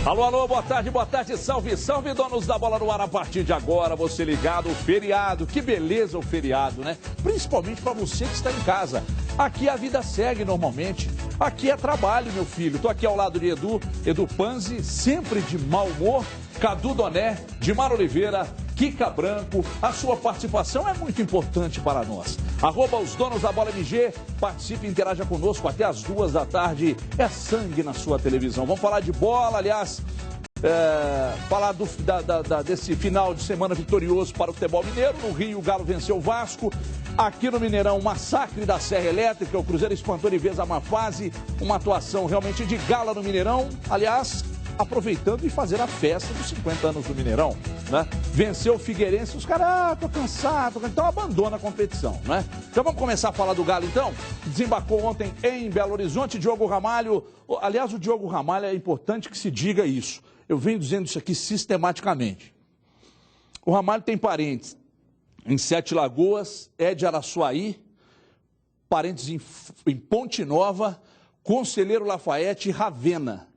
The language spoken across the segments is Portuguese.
Alô, alô, boa tarde, salve, salve, donos da bola no ar. A partir de agora, você ligado, feriado, que beleza o feriado, né? Principalmente para você que está em casa. Aqui a vida segue normalmente, aqui é trabalho, meu filho. Tô aqui ao lado de Edu Panzi, sempre de mau humor, Cadu Doné, Dimar Oliveira, Kika Branco. A sua participação é muito importante para nós. @os donos da bola MG, participe e interaja conosco até as 2 da tarde. É sangue na sua televisão. Vamos falar de bola, aliás, falar desse final de semana vitorioso para o futebol mineiro. No Rio, o Galo venceu o Vasco. Aqui no Mineirão, massacre da Serra Elétrica. O Cruzeiro espantou de vez a má fase. Uma atuação realmente de gala no Mineirão. Aliás, aproveitando e fazer a festa dos 50 anos do Mineirão, né? Venceu o Figueirense, os caras, tô cansado, então abandona a competição, né? Então vamos começar a falar do Galo, então? Desembarcou ontem em Belo Horizonte, Diogo Ramalho. Aliás, o Diogo Ramalho, é importante que se diga isso. Eu venho dizendo isso aqui sistematicamente. O Ramalho tem parentes em Sete Lagoas, é de Araçuaí, parentes em Ponte Nova, Conselheiro Lafayette e Ravena.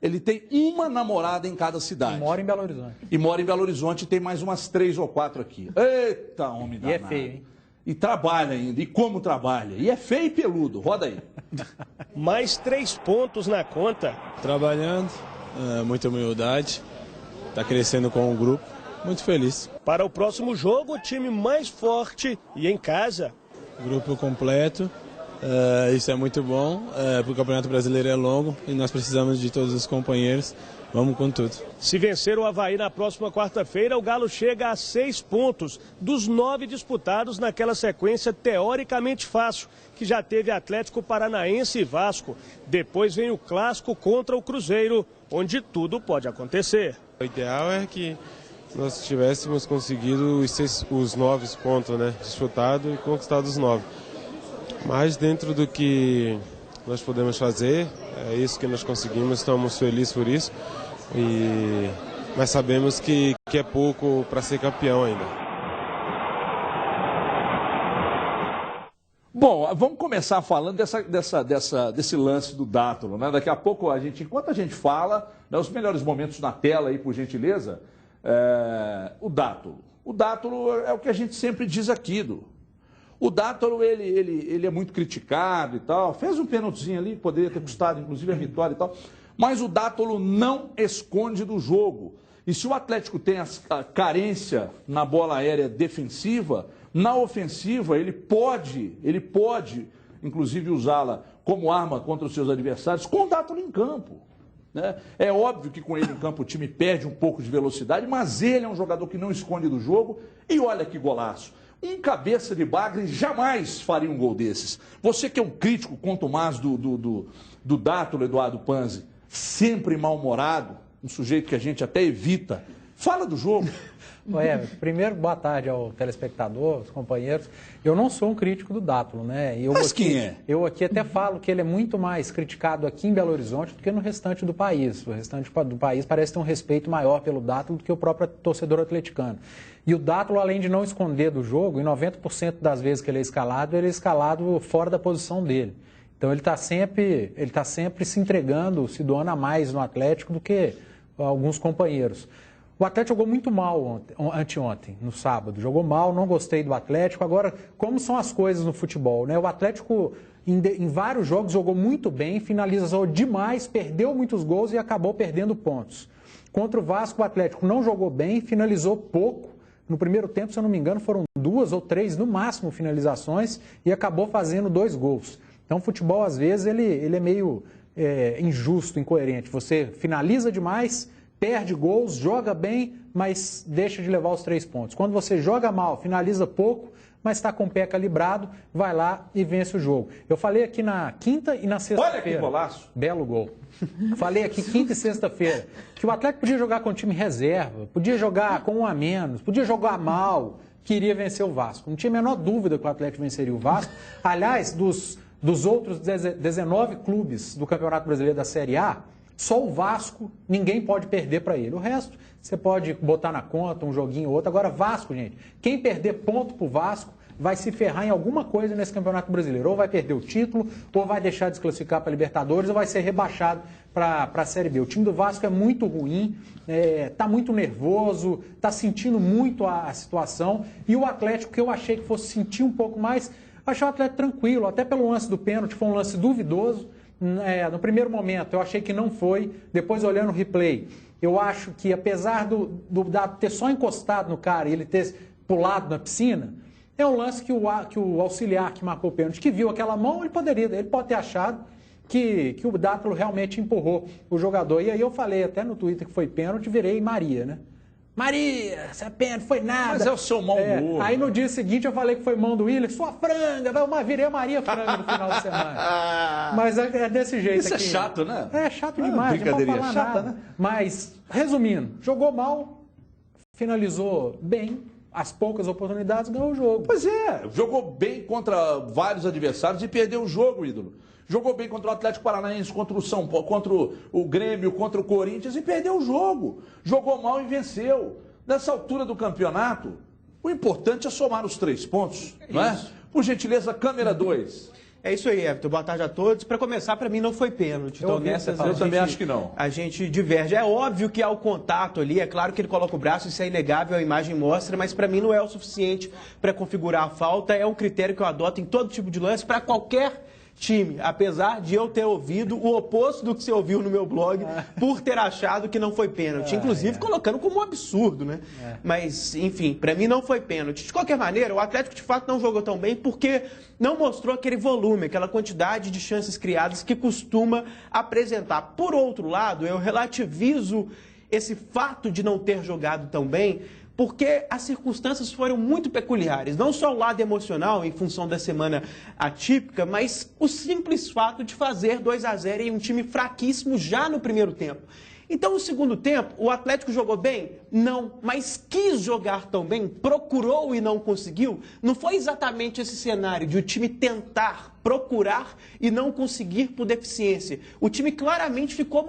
Ele tem uma namorada em cada cidade. E mora em Belo Horizonte. E mora em Belo Horizonte e tem mais umas 3 ou 4 aqui. Eita, homem danado. E é feio, hein? E trabalha ainda. E como trabalha? E é feio e peludo. Roda aí. Mais 3 pontos na conta. Trabalhando, muita humildade. Está crescendo com o grupo. Muito feliz. Para o próximo jogo, o time mais forte e em casa. Grupo completo. Isso é muito bom, porque o Campeonato Brasileiro é longo e nós precisamos de todos os companheiros. Vamos com tudo. Se vencer o Avaí na próxima quarta-feira, o Galo chega a 6 pontos dos 9 disputados naquela sequência teoricamente fácil, que já teve Atlético Paranaense e Vasco. Depois vem o clássico contra o Cruzeiro, onde tudo pode acontecer. O ideal é que nós tivéssemos conseguido os 9 pontos, né, disputados e conquistado os 9. Mas dentro do que nós podemos fazer, é isso que nós conseguimos, estamos felizes por isso. Mas sabemos que é pouco para ser campeão ainda. Bom, vamos começar falando desse lance do Dátulo, né? Daqui a pouco, enquanto a gente fala, né, os melhores momentos na tela aí, por gentileza, o Dátulo. O Dátulo é o que a gente sempre diz aqui, O Dátulo, ele é muito criticado e tal. Fez um pênaltizinho ali, poderia ter custado, inclusive, a vitória e tal. Mas o Dátulo não esconde do jogo. E se o Atlético tem a carência na bola aérea defensiva, na ofensiva ele pode, inclusive, usá-la como arma contra os seus adversários com o Dátulo em campo. Né? É óbvio que com ele em campo o time perde um pouco de velocidade, mas ele é um jogador que não esconde do jogo. E olha que golaço. Um cabeça de bagre jamais faria um gol desses. Você que é um crítico contumaz do Dátulo, Eduardo Panzi, sempre mal-humorado, um sujeito que a gente até evita, fala do jogo. Primeiro, boa tarde ao telespectador, aos companheiros. Eu não sou um crítico do Dátulo, né? Mas quem é? Eu aqui até falo que ele é muito mais criticado aqui em Belo Horizonte do que no restante do país. O restante do país parece ter um respeito maior pelo Dátulo do que o próprio torcedor atleticano. E o Dátulo, além de não esconder do jogo, em 90% das vezes que ele é escalado fora da posição dele. Então ele está sempre se entregando, se doando a mais no Atlético do que alguns companheiros. O Atlético jogou muito mal anteontem, no sábado. Jogou mal, não gostei do Atlético. Agora, como são as coisas no futebol, né? O Atlético, em vários jogos, jogou muito bem, finalizou demais, perdeu muitos gols e acabou perdendo pontos. Contra o Vasco, o Atlético não jogou bem, finalizou pouco. No primeiro tempo, se eu não me engano, foram 2 ou 3, no máximo, finalizações e acabou fazendo 2 gols. Então, o futebol, às vezes, ele é meio injusto, incoerente. Você finaliza demais, perde gols, joga bem, mas deixa de levar os 3 pontos. Quando você joga mal, finaliza pouco, mas está com o pé calibrado, vai lá e vence o jogo. Eu falei aqui na quinta e na sexta-feira. Olha que golaço! Belo gol. Falei aqui quinta e sexta-feira que o Atlético podia jogar com time reserva, podia jogar com 1 a menos, podia jogar mal, queria vencer o Vasco. Não tinha a menor dúvida que o Atlético venceria o Vasco. Aliás, dos outros 19 clubes do Campeonato Brasileiro da Série A, só o Vasco, ninguém pode perder para ele. O resto, você pode botar na conta um joguinho ou outro. Agora, Vasco, gente, quem perder ponto pro Vasco vai se ferrar em alguma coisa nesse Campeonato Brasileiro. Ou vai perder o título, ou vai deixar de se classificar para a Libertadores, ou vai ser rebaixado para a Série B. O time do Vasco é muito ruim, está muito nervoso, está sentindo muito a situação. E o Atlético, que eu achei que fosse sentir um pouco mais, achei o Atlético tranquilo, até pelo lance do pênalti, foi um lance duvidoso. No primeiro momento eu achei que não foi, depois olhando o replay, eu acho que apesar do Dato ter só encostado no cara e ele ter pulado na piscina, é um lance que o auxiliar que marcou o pênalti, que viu aquela mão, ele pode ter achado que o Dátulo realmente empurrou o jogador. E aí eu falei até no Twitter que foi pênalti, virei Maria, né? Maria, essa pênalti foi nada. Mas é o seu mau humor. Aí no dia seguinte eu falei que foi mão do Willian, sua franga, virei a Maria Franga no final de semana. Mas é desse jeito. Isso aqui. É chato, né? É chato demais, brincadeirinha não pode chata, nada. Né? Mas, resumindo, jogou mal, finalizou bem, as poucas oportunidades, ganhou o jogo. Pois é, jogou bem contra vários adversários e perdeu o jogo, ídolo. Jogou bem contra o Atlético Paranaense, contra o São Paulo, contra o Grêmio, contra o Corinthians e perdeu o jogo. Jogou mal e venceu. Nessa altura do campeonato, o importante é somar os 3 pontos, não é? Por gentileza, câmera 2. É isso aí, Everton. Boa tarde a todos. Para começar, para mim não foi pênalti. Então, eu também acho que não. A gente diverge. É óbvio que há o contato ali, é claro que ele coloca o braço, isso é inegável, a imagem mostra, mas para mim não é o suficiente para configurar a falta. É um critério que eu adoto em todo tipo de lance, para qualquer time, apesar de eu ter ouvido o oposto do que você ouviu no meu blog, por ter achado que não foi pênalti, inclusive colocando como um absurdo, né? Mas, enfim, para mim não foi pênalti. De qualquer maneira, o Atlético de fato não jogou tão bem porque não mostrou aquele volume, aquela quantidade de chances criadas que costuma apresentar. Por outro lado, eu relativizo esse fato de não ter jogado tão bem, porque as circunstâncias foram muito peculiares. Não só o lado emocional, em função da semana atípica, mas o simples fato de fazer 2-0 em um time fraquíssimo já no primeiro tempo. Então, no segundo tempo, o Atlético jogou bem? Não, mas quis jogar tão bem, procurou e não conseguiu. Não foi exatamente esse cenário de o time tentar, procurar e não conseguir por deficiência. O time claramente ficou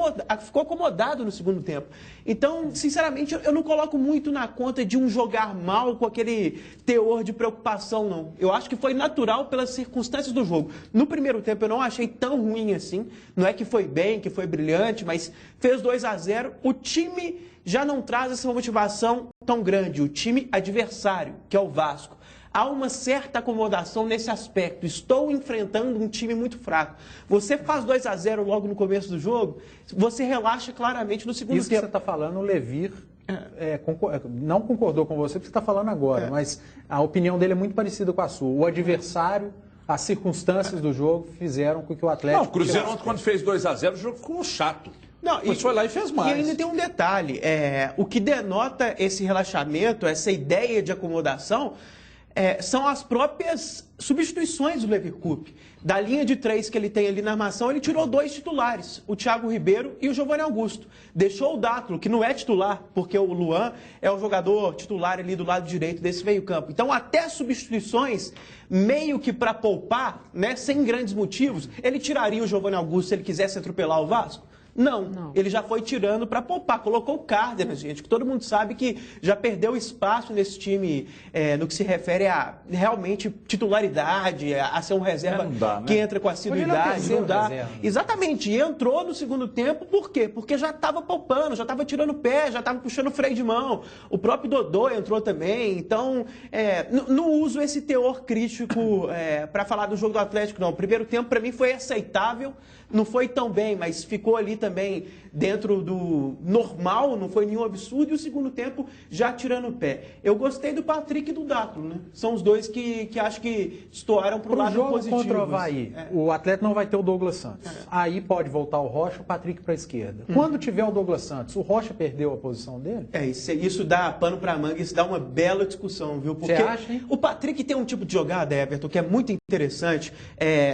acomodado no segundo tempo. Então, sinceramente, eu não coloco muito na conta de um jogar mal com aquele teor de preocupação, não. Eu acho que foi natural pelas circunstâncias do jogo. No primeiro tempo eu não achei tão ruim assim. Não é que foi bem, que foi brilhante, mas fez 2-0. O time já não traz essa motivação tão grande. O time adversário, que é o Vasco. Há uma certa acomodação nesse aspecto. Estou enfrentando um time muito fraco. Você faz 2-0 logo no começo do jogo, você relaxa claramente no segundo tempo. Isso que você está falando, o Levir não concordou com você, porque você está falando agora, mas a opinião dele é muito parecida com a sua. O adversário, as circunstâncias do jogo fizeram com que o Atlético... Não, o Cruzeiro ontem, quando fez 2-0, o jogo ficou chato. Não, mas foi lá e fez mais. E ainda tem um detalhe. O que denota esse relaxamento, essa ideia de acomodação... são as próprias substituições do Leverkusen. Da linha de 3 que ele tem ali na armação, ele tirou 2 titulares, o Thiago Ribeiro e o Giovanni Augusto. Deixou o Dátulo, que não é titular, porque o Luan é o jogador titular ali do lado direito desse meio-campo. Então, até substituições, meio que para poupar, né, sem grandes motivos, ele tiraria o Giovanni Augusto se ele quisesse atropelar o Vasco? Não, ele já foi tirando para poupar. Colocou o Cárdenas, gente, que todo mundo sabe que já perdeu espaço nesse time no que se refere a realmente titularidade, a ser um reserva que entra com assiduidade. Não dá. Exatamente, e entrou no segundo tempo, por quê? Porque já estava poupando, já estava tirando o pé, já estava puxando o freio de mão. O próprio Dodô entrou também. Então, não uso esse teor crítico para falar do jogo do Atlético, não. O primeiro tempo, para mim, foi aceitável. Não foi tão bem, mas ficou ali também dentro do normal, não foi nenhum absurdo. E o segundo tempo já tirando o pé. Eu gostei do Patrick e do Dátulo, né? São os dois que acho que estouraram para o lado jogo positivo. Contra o Avaí, o Atlético não vai ter o Douglas Santos. Aí pode voltar o Rocha, o Patrick para a esquerda. Quando tiver o Douglas Santos, o Rocha perdeu a posição dele? Isso dá pano para manga, isso dá uma bela discussão, viu? Porque você acha, hein? O Patrick tem um tipo de jogada, Everton, que é muito interessante.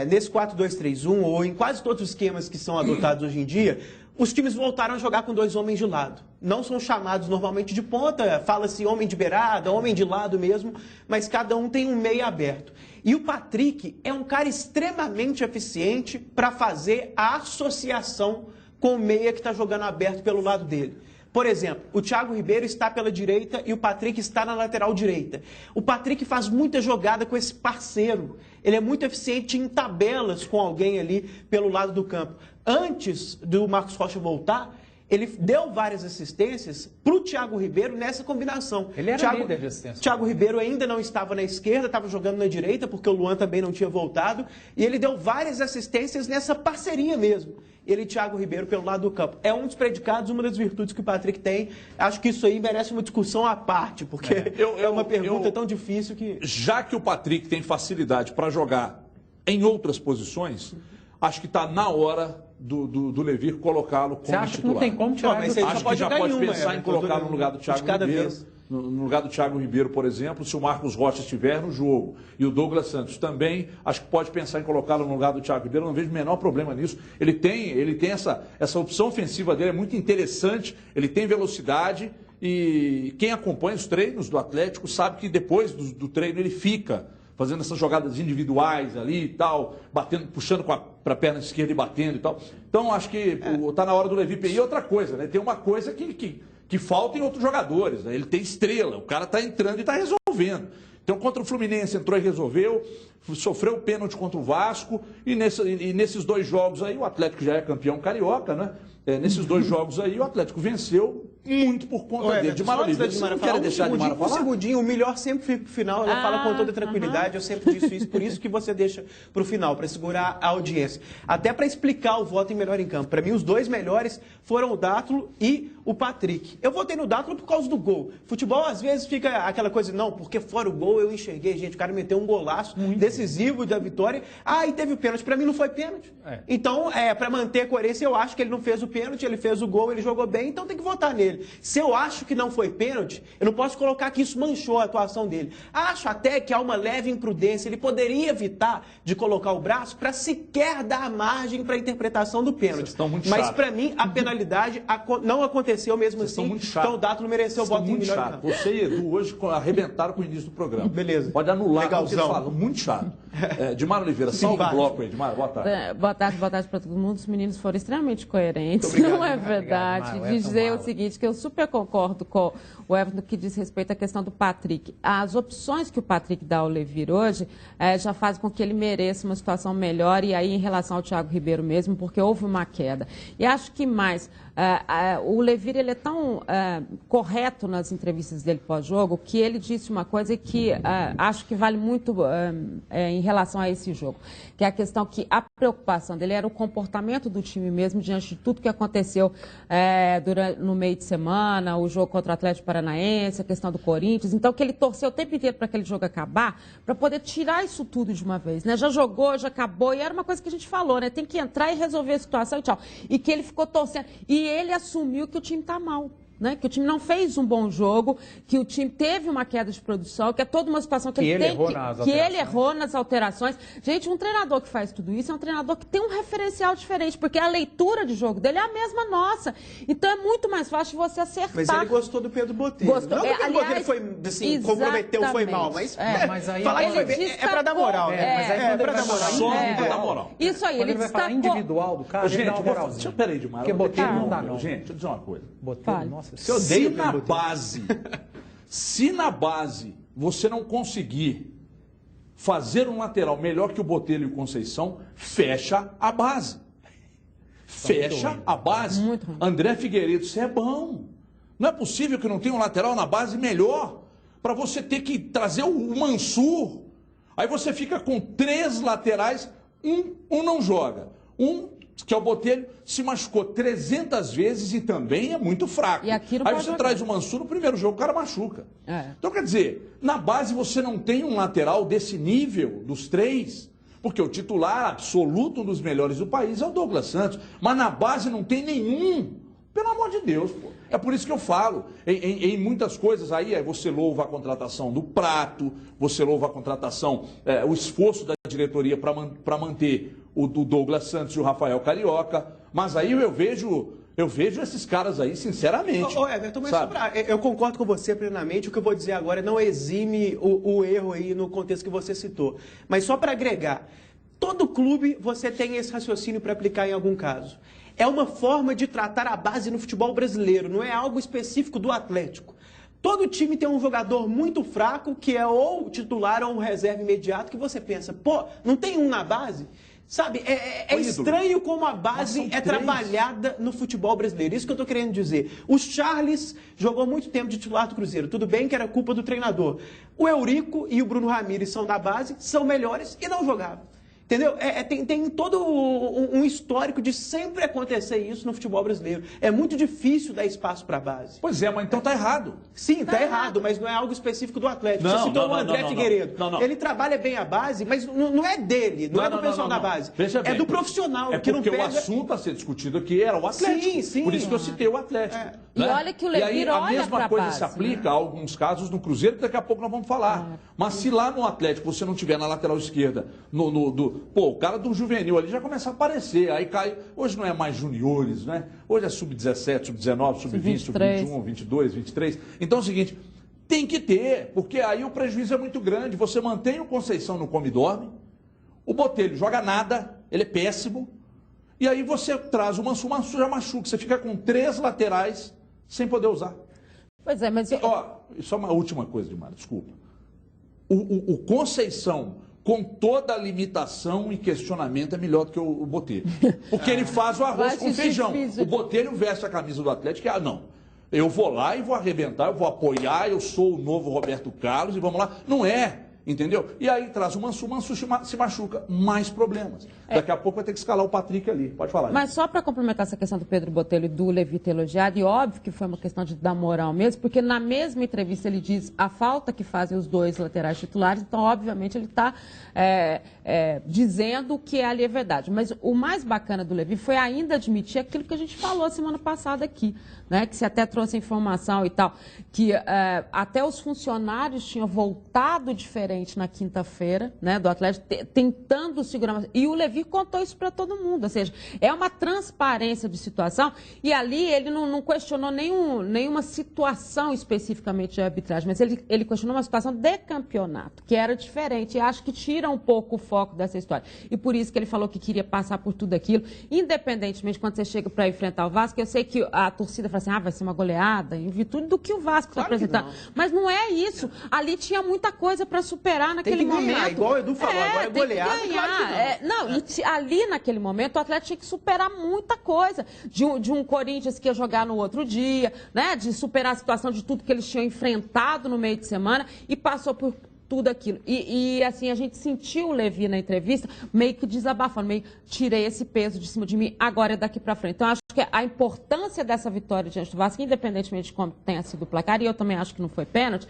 Nesse 4-2-3-1 ou em quase todos os esquemas que são adotados hoje em dia, os times voltaram a jogar com 2 homens de lado. Não são chamados normalmente de ponta, fala-se homem de beirada, homem de lado mesmo, mas cada um tem um meio aberto. E o Patrick é um cara extremamente eficiente para fazer a associação com o meia que está jogando aberto pelo lado dele. Por exemplo, o Thiago Ribeiro está pela direita e o Patrick está na lateral direita. O Patrick faz muita jogada com esse parceiro. Ele é muito eficiente em tabelas com alguém ali pelo lado do campo. Antes do Marcos Rocha voltar, ele deu várias assistências para o Thiago Ribeiro nessa combinação. Ele era líder de assistência. Thiago Ribeiro ainda não estava na esquerda, estava jogando na direita, porque o Luan também não tinha voltado. E ele deu várias assistências nessa parceria mesmo. Ele e Thiago Ribeiro pelo lado do campo. É um dos predicados, uma das virtudes que o Patrick tem. Acho que isso aí merece uma discussão à parte, porque é uma pergunta tão difícil que... Já que o Patrick tem facilidade para jogar em outras posições, acho que está na hora do Levir colocá-lo como titular. Você acha que não tem como tirar? Mas ele Acho que já pode pensar em colocar no lugar do Thiago Ribeiro. No lugar do Thiago Ribeiro, por exemplo, se o Marcos Rocha estiver no jogo e o Douglas Santos também, acho que pode pensar em colocá-lo no lugar do Thiago Ribeiro. Eu não vejo o menor problema nisso. Ele tem essa opção ofensiva dele, é muito interessante, ele tem velocidade e quem acompanha os treinos do Atlético sabe que depois do treino ele fica fazendo essas jogadas individuais ali e tal, batendo, puxando para a perna esquerda e batendo e tal. Então, acho que está na hora do Levi. E outra coisa, né? Tem uma coisa que falta em outros jogadores. Né? Ele tem estrela, o cara está entrando e está resolvendo. Então, contra o Fluminense, entrou e resolveu, sofreu o pênalti contra o Vasco, e nesses 2 jogos aí, o Atlético já é campeão carioca, né? Nesses 2 jogos aí, o Atlético venceu muito por conta dele. Dimar Oliveira, você não quer deixar Dimar falar? Um segundinho, o melhor sempre fica pro final, ela fala com toda tranquilidade, eu sempre disse isso, por isso que você deixa pro final, para segurar a audiência. Até para explicar o voto em melhor em campo. Para mim, os 2 melhores foram o Dátulo e o Patrick. Eu votei no Dátulo por causa do gol. Futebol, às vezes, fica aquela coisa, não, porque fora o gol eu enxerguei, gente, o cara meteu um golaço decisivo da vitória, e teve o pênalti. Para mim, não foi pênalti. Então, para manter a coerência, eu acho que ele não fez o pênalti, ele fez o gol, ele jogou bem, então tem que votar nele. Se eu acho que não foi pênalti, eu não posso colocar que isso manchou a atuação dele. Acho até que há uma leve imprudência. Ele poderia evitar de colocar o braço para sequer dar margem para a interpretação do pênalti. Mas para mim, a penalidade não aconteceu mesmo assim. Então o Dátulo mereceu o voto em melhor em campo. Você e Edu hoje arrebentaram com o início do programa. Beleza. Pode anular o que vocês falam. Muito chato. Dimar Oliveira, salve o bloco aí. Dimar, boa tarde. Boa tarde para todo mundo. Os meninos foram extremamente coerentes. Não é verdade. Obrigado, dizer o seguinte, que eu super concordo com o Everton no que diz respeito à questão do Patrick. As opções que o Patrick dá ao Levir hoje já fazem com que ele mereça uma situação melhor, e aí em relação ao Thiago Ribeiro mesmo, porque houve uma queda. E acho que mais, o Levir ele é tão correto nas entrevistas dele pós-jogo, que ele disse uma coisa que acho que vale muito em relação a esse jogo, que é a questão que a preocupação dele era o comportamento do time mesmo, diante de tudo que aconteceu no meio de semana, o jogo contra o Atlético Paranaense, a questão do Corinthians. Então, que ele torceu o tempo inteiro para aquele jogo acabar, para poder tirar isso tudo de uma vez, né? Já jogou, já acabou, e era uma coisa que a gente falou, né? Tem que entrar e resolver a situação e tchau. E que ele ficou torcendo. E ele assumiu que o time está mal. Né? Que o time não fez um bom jogo, que o time teve uma queda de produção, que é toda uma situação que ele tem que ele errou nas alterações. Gente, um treinador que faz tudo isso é um treinador que tem um referencial diferente, porque a leitura de jogo dele é a mesma nossa. Então é muito mais fácil você acertar. Mas ele gostou do Pedro Botelho. Gostou. Não que o Pedro Botelho foi, assim, comprometeu, foi mal, mas aí falar que foi bem é para dar moral. Mas aí para dar moral. Só para dar moral. Isso aí, ele vai falar individual do cara, ele dá uma moralzinha. Peraí, Dimar. Porque Botelho não dá, não. Gente, deixa eu dizer uma coisa. Botelho, nossa. Se na base você não conseguir fazer um lateral melhor que o Botelho e o Conceição, fecha a base. Fecha a base. André Figueiredo, você é bom. Não é possível que não tenha um lateral na base melhor para você ter que trazer o Mansur. Aí você fica com 3 laterais, um não joga. Que é o Botelho, se machucou 300 vezes e também é muito fraco. Aí você traz o Mansur no primeiro jogo, o cara machuca. Então, quer dizer, na base você não tem um lateral desse nível, dos 3, porque o titular absoluto, um dos melhores do país, é o Douglas Santos. Mas na base não tem nenhum. Pelo amor de Deus, pô. É por isso que eu falo. Em muitas coisas aí, você louva a contratação do Prato, você louva a contratação, o esforço da diretoria para manter o Douglas Santos e o Rafael Carioca. Mas aí eu vejo esses caras aí, sinceramente. Everton, mas eu concordo com você plenamente. O que eu vou dizer agora não exime o erro aí no contexto que você citou. Mas só para agregar, Todo clube você tem esse raciocínio para aplicar em algum caso. É uma forma de tratar a base no futebol brasileiro, não é algo específico do Atlético. Todo time tem um jogador muito fraco, que é ou titular ou um reserva imediato, que você pensa, pô, não tem um na base? Sabe, é estranho como a base é trabalhada no futebol brasileiro. Isso que eu estou querendo dizer. O Charles jogou muito tempo de titular do Cruzeiro. Tudo bem que era culpa do treinador. O Eurico e o Bruno Ramires são da base, são melhores e não jogavam. Entendeu? Tem todo um histórico de sempre acontecer isso no futebol brasileiro. É muito difícil dar espaço para a base. Pois é, mas então tá errado. Sim, tá errado, mas não é algo específico do Atlético. Você citou o André Figueiredo. Ele trabalha bem a base, mas não é dele, não é do pessoal da base. É do profissional. É porque o assunto a ser discutido aqui era o Atlético. Sim. Por isso que eu citei o Atlético. Né? E olha que o Levir olha a mesma coisa base, se aplica a alguns casos no Cruzeiro, que daqui a pouco nós vamos falar. Mas se lá no Atlético você não tiver na lateral esquerda, o cara do juvenil ali já começa a aparecer, aí cai, hoje não é mais juniores, né? Hoje é sub-17, sub-19, sub-20, sub-21, 22, 23. Então é o seguinte, tem que ter, porque aí o prejuízo é muito grande. Você mantém o Conceição no come-dorme, o Botelho joga nada, ele é péssimo, e aí você traz o Manso já machuca, você fica com 3 laterais sem poder usar. Pois é, mas... Só uma última coisa, Dimar, desculpa. O Conceição, com toda a limitação e questionamento, é melhor do que o Botelho. Porque ele faz o arroz com feijão. O Botelho veste a camisa do Atlético e, não, eu vou lá e vou arrebentar, eu vou apoiar, eu sou o novo Roberto Carlos e vamos lá. Não é, entendeu? E aí traz o Manso se machuca, mais problemas. Daqui a pouco vai ter que escalar o Patrick ali. Pode falar. Mas só para complementar essa questão do Pedro Botelho e do Levi ter elogiado, e óbvio que foi uma questão de dar moral mesmo, porque na mesma entrevista ele diz a falta que fazem os 2 laterais titulares, então obviamente ele está dizendo que ali é verdade. Mas o mais bacana do Levi foi ainda admitir aquilo que a gente falou semana passada aqui, né, que você até trouxe a informação e tal, que até os funcionários tinham voltado diferente na quinta-feira, né, do Atlético, tentando segurar. E o Levi contou isso para todo mundo, ou seja, é uma transparência de situação, e ali ele não questionou nenhuma situação especificamente de arbitragem, mas ele questionou uma situação de campeonato, que era diferente, e acho que tira um pouco o foco dessa história. E por isso que ele falou que queria passar por tudo aquilo, independentemente quando você chega para enfrentar o Vasco, eu sei que a torcida fala assim, vai ser uma goleada, em virtude do que o Vasco está apresentando. Mas não é isso. Ali tinha muita coisa para superar naquele momento. Igual o Edu falou, agora é goleada. Tem que ganhar. E ali naquele momento o Atlético tinha que superar muita coisa. De um Corinthians que ia jogar no outro dia, né? De superar a situação de tudo que eles tinham enfrentado no meio de semana e passou por tudo aquilo. E assim, a gente sentiu o Levi na entrevista meio que desabafando, meio tirei esse peso de cima de mim, agora é daqui para frente. Então, acho que a importância dessa vitória diante do Vasco, independentemente de como tenha sido o placar, e eu também acho que não foi pênalti,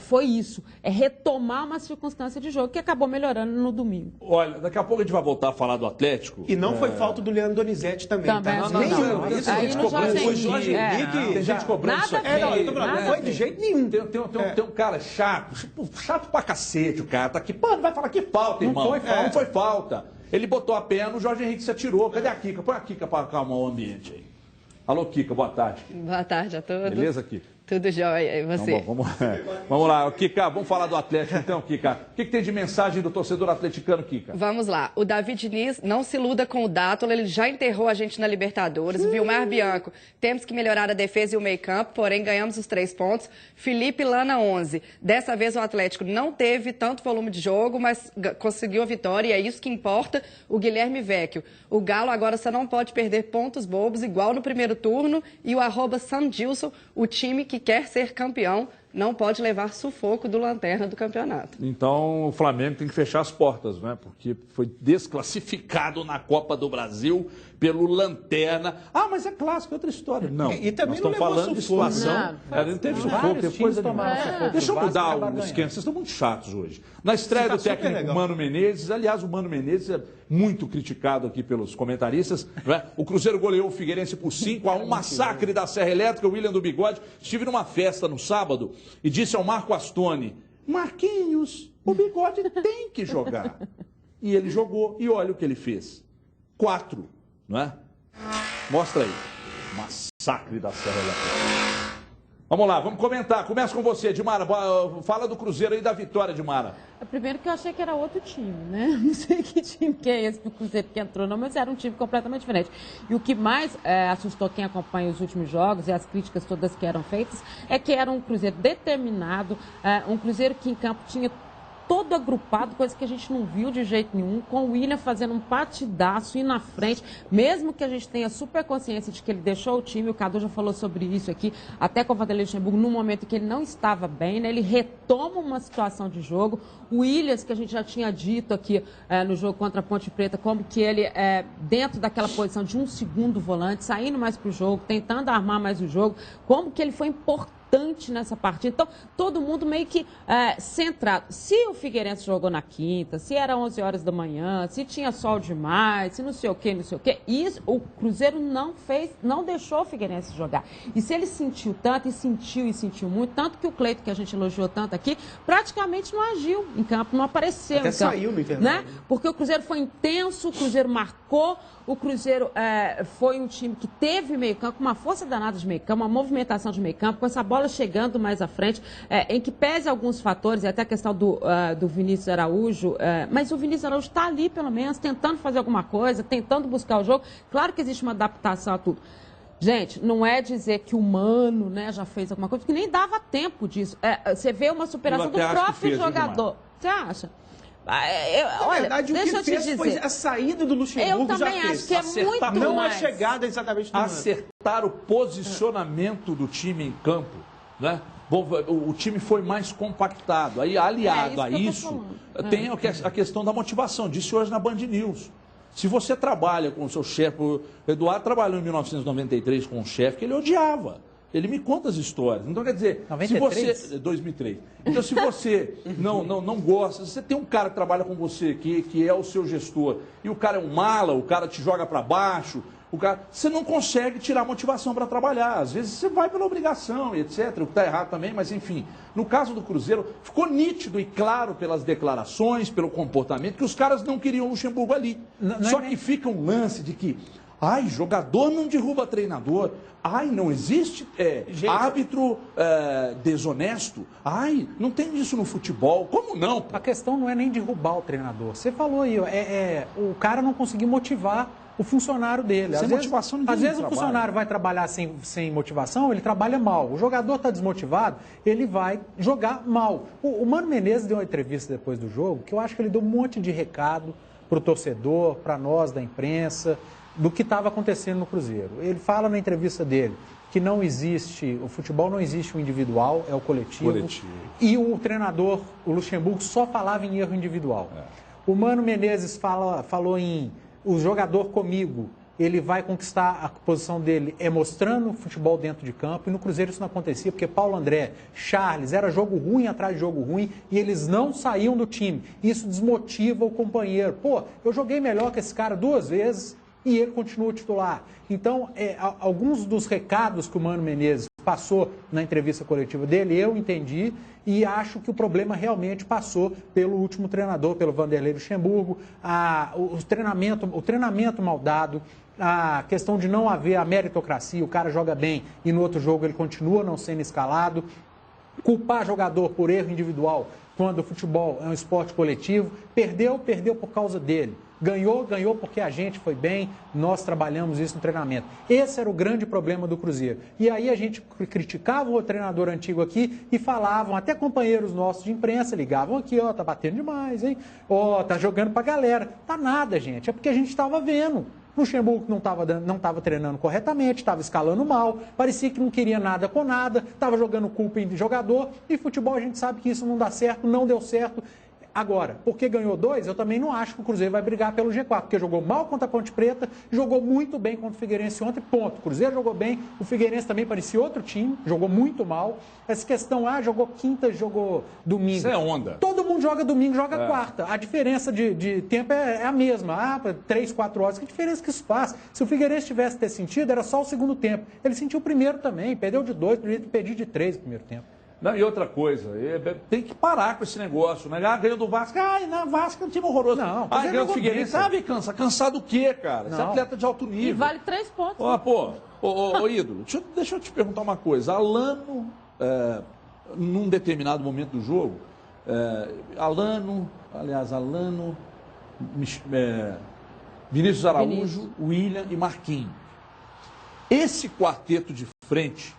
foi isso, retomar uma circunstância de jogo que acabou melhorando no domingo. Olha, daqui a pouco a gente vai voltar a falar do Atlético. E não foi falta do Leandro Donizete também. Tá? Não. Isso a gente cobrou. Tem gente cobrando isso aqui. Não foi de jeito nenhum. Tem um cara chato pra cacete, o cara tá aqui. Pô, não vai falar que falta, irmão. Não foi falta. Ele botou a pena, o Jorge Henrique se atirou. Cadê a Kika? Põe a Kika para acalmar o ambiente aí. Alô, Kika, boa tarde. Boa tarde a todos. Beleza, Kika? Tudo jóia, e você? Então, vamos lá, Kika, vamos falar do Atlético então, Kika. O que tem de mensagem do torcedor atleticano, Kika? Vamos lá, o David Diniz não se iluda com o Dátulo, ele já enterrou a gente na Libertadores. Vilmar Bianco, temos que melhorar a defesa e o meio-campo, porém ganhamos os 3 pontos. Felipe Lana, 11. Dessa vez o Atlético não teve tanto volume de jogo, mas conseguiu a vitória e é isso que importa. O Guilherme Vecchio, o Galo agora só não pode perder pontos bobos, igual no primeiro turno, e o @Sandilson, o time que quer ser campeão, não pode levar sufoco do lanterna do campeonato. Então o Flamengo tem que fechar as portas, né? Porque foi desclassificado na Copa do Brasil pelo Lanterna. Mas é clássico, é outra história. Não, e também nós estamos falando de situação. Não teve sufoco, teve coisa demais. Deixa eu mudar o esquema, vocês estão muito chatos hoje. Na estreia do técnico Mano Menezes, aliás, o Mano Menezes é muito criticado aqui pelos comentaristas, né? O Cruzeiro goleou o Figueirense por 5-1, massacre da Serra Elétrica, o William do Bigode. Estive numa festa no sábado e disse ao Marco Astoni, Marquinhos, o Bigode tem que jogar. E ele jogou, e olha o que ele fez. 4, não é? Mostra aí. Massacre da Serra Elétrica. Vamos lá, vamos comentar. Começa com você, Edmara. Fala do Cruzeiro aí, da vitória, Edmara. Primeiro que eu achei que era outro time, né? Não sei que time que é esse do Cruzeiro que entrou, não, mas era um time completamente diferente. E o que mais assustou quem acompanha os últimos jogos e as críticas todas que eram feitas é que era um Cruzeiro determinado, um Cruzeiro que em campo tinha todo agrupado, coisa que a gente não viu de jeito nenhum, com o William fazendo um partidaço e na frente, mesmo que a gente tenha super consciência de que ele deixou o time, o Cadu já falou sobre isso aqui, até com o Vanderlei Luxemburgo, num momento em que ele não estava bem, né? Ele retoma uma situação de jogo, o Williams, que a gente já tinha dito aqui no jogo contra a Ponte Preta, como que ele, dentro daquela posição de um segundo volante, saindo mais para o jogo, tentando armar mais o jogo, como que ele foi importante nessa partida. Então, todo mundo meio que centrado. Se o Figueirense jogou na quinta, se era 11 horas da manhã, se tinha sol demais, se não sei o quê, isso o Cruzeiro não deixou o Figueirense jogar. E se ele sentiu tanto, e sentiu muito, tanto que o Cleito, que a gente elogiou tanto aqui, praticamente não agiu em campo, não apareceu Até em campo. saiu no intervalo. Né? Porque o Cruzeiro foi intenso, o Cruzeiro marcou, o Cruzeiro foi um time que teve meio campo, uma força danada de meio campo, uma movimentação de meio campo, com essa bola chegando mais à frente, em que pese alguns fatores, e até a questão do Vinícius Araújo, mas o Vinícius Araújo está ali, pelo menos, tentando fazer alguma coisa, tentando buscar o jogo. Claro que existe uma adaptação a tudo. Gente, não é dizer que o Mano, né, já fez alguma coisa, porque nem dava tempo disso. Você vê uma superação do próprio jogador. Você acha? Na verdade, deixa o eu que te fez foi dizer. a saída do Luxemburgo. Eu também acho que é muito mais. Não a chegada exatamente do Mano. Acertar o posicionamento do time em campo, né? Bom, o time foi mais compactado. Aí, aliado a isso, tem a questão da motivação. Disse hoje na Band News. Se você trabalha com o seu chefe, o Eduardo trabalhou em 1993 com um chefe que ele odiava. Ele me conta as histórias. Então, quer dizer, 93? se você... 2003. Então, se você não gosta, se você tem um cara que trabalha com você, que é o seu gestor, e o cara é um mala, o cara te joga para baixo, você não consegue tirar motivação para trabalhar. Às vezes você vai pela obrigação, etc. O que está errado também, mas enfim. No caso do Cruzeiro, ficou nítido e claro pelas declarações, pelo comportamento, que os caras não queriam o Luxemburgo ali. Só que fica um lance de que... Ai, jogador não derruba treinador. Ai, não existe árbitro desonesto. Ai, não tem isso no futebol. Como não? A questão não é nem derrubar o treinador. Você falou aí, o cara não conseguiu motivar o funcionário dele. Sem motivação, às vezes o funcionário vai trabalhar sem motivação, ele trabalha mal. O jogador está desmotivado, ele vai jogar mal. O Mano Menezes deu uma entrevista depois do jogo, que eu acho que ele deu um monte de recado para o torcedor, para nós da imprensa, do que estava acontecendo no Cruzeiro. Ele fala na entrevista dele que não existe, o futebol não existe o individual, é o coletivo. E o treinador, o Luxemburgo, só falava em erro individual. O Mano Menezes falou em o jogador comigo, ele vai conquistar a posição dele mostrando o futebol dentro de campo, e no Cruzeiro isso não acontecia, porque Paulo André, Charles, era jogo ruim atrás de jogo ruim, e eles não saíam do time. Isso desmotiva o companheiro. Pô, eu joguei melhor que esse cara 2 vezes, e ele continua titular. Então, alguns dos recados que o Mano Menezes passou na entrevista coletiva dele, eu entendi e acho que o problema realmente passou pelo último treinador, pelo Vanderlei Luxemburgo, o treinamento mal dado, a questão de não haver a meritocracia, o cara joga bem e no outro jogo ele continua não sendo escalado, culpar jogador por erro individual quando o futebol é um esporte coletivo, perdeu por causa dele. Ganhou porque a gente foi bem, nós trabalhamos isso no treinamento. Esse era o grande problema do Cruzeiro. E aí a gente criticava o treinador antigo aqui e falavam, até companheiros nossos de imprensa ligavam aqui, tá batendo demais, hein? Tá jogando pra galera. Tá nada, gente, é porque a gente estava vendo. Luxemburgo não estava treinando corretamente, estava escalando mal, parecia que não queria nada com nada, estava jogando culpa em jogador, e futebol a gente sabe que isso não dá certo, não deu certo. Agora, porque ganhou 2, eu também não acho que o Cruzeiro vai brigar pelo G4, porque jogou mal contra a Ponte Preta, jogou muito bem contra o Figueirense ontem, ponto. O Cruzeiro jogou bem, o Figueirense também parecia outro time, jogou muito mal. Essa questão, jogou quinta, jogou domingo. Isso é onda. Todo mundo joga domingo, joga quarta. A diferença de tempo é a mesma. 3, 4 horas, que diferença que isso faz? Se o Figueirense tivesse ter sentido, era só o segundo tempo. Ele sentiu o primeiro também, perdeu de 2, perdeu de 3 no primeiro tempo. Não, e outra coisa, tem que parar com esse negócio, né? Ganhou do Vasco, Vasco é um time horroroso. Não, ganhou do Figueirense, cansado o quê, cara? Você é atleta de alto nível. E vale 3 pontos. Pô, Ô, Ídolo, deixa eu te perguntar uma coisa. Alano, num determinado momento do jogo, Alano, Vinícius Araújo, William e Marquinhos. Esse quarteto de frente,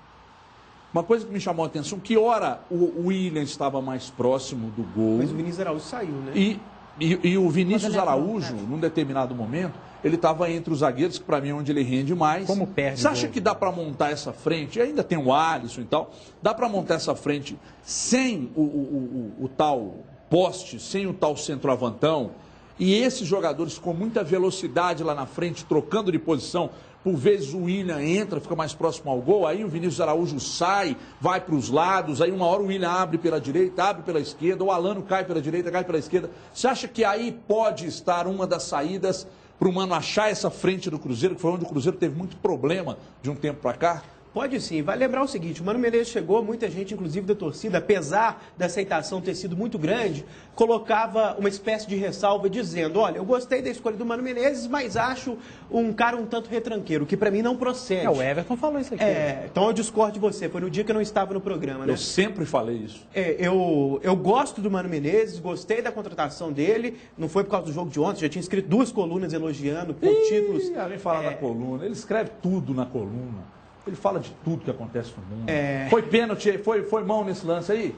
uma coisa que me chamou a atenção, que hora o William estava mais próximo do gol. Mas o Vinícius Araújo saiu, né? E o Vinícius Araújo, num determinado momento, ele estava entre os zagueiros, que para mim é onde ele rende mais. Como perde. Você acha que dá para montar essa frente? Ainda tem o Alisson e tal. Dá para montar essa frente sem o tal poste, sem o tal centroavantão? E esses jogadores com muita velocidade lá na frente, trocando de posição. Por vezes o William entra, fica mais próximo ao gol, aí o Vinícius Araújo sai, vai para os lados, aí uma hora o William abre pela direita, abre pela esquerda, o Alano cai pela direita, cai pela esquerda. Você acha que aí pode estar uma das saídas para o Mano achar essa frente do Cruzeiro, que foi onde o Cruzeiro teve muito problema de um tempo para cá? Pode sim. Vai lembrar o seguinte, o Mano Menezes chegou, muita gente, inclusive da torcida, apesar da aceitação ter sido muito grande, colocava uma espécie de ressalva dizendo, olha, eu gostei da escolha do Mano Menezes, mas acho um cara um tanto retranqueiro, que para mim não procede. O Everton falou isso aqui. Então eu discordo de você, foi no dia que eu não estava no programa, né? Eu sempre falei isso. Eu gosto do Mano Menezes, gostei da contratação dele, não foi por causa do jogo de ontem, já tinha escrito 2 colunas elogiando, com títulos... Vem falar na coluna, ele escreve tudo na coluna. Ele fala de tudo que acontece no mundo. Foi pênalti, foi mão nesse lance aí?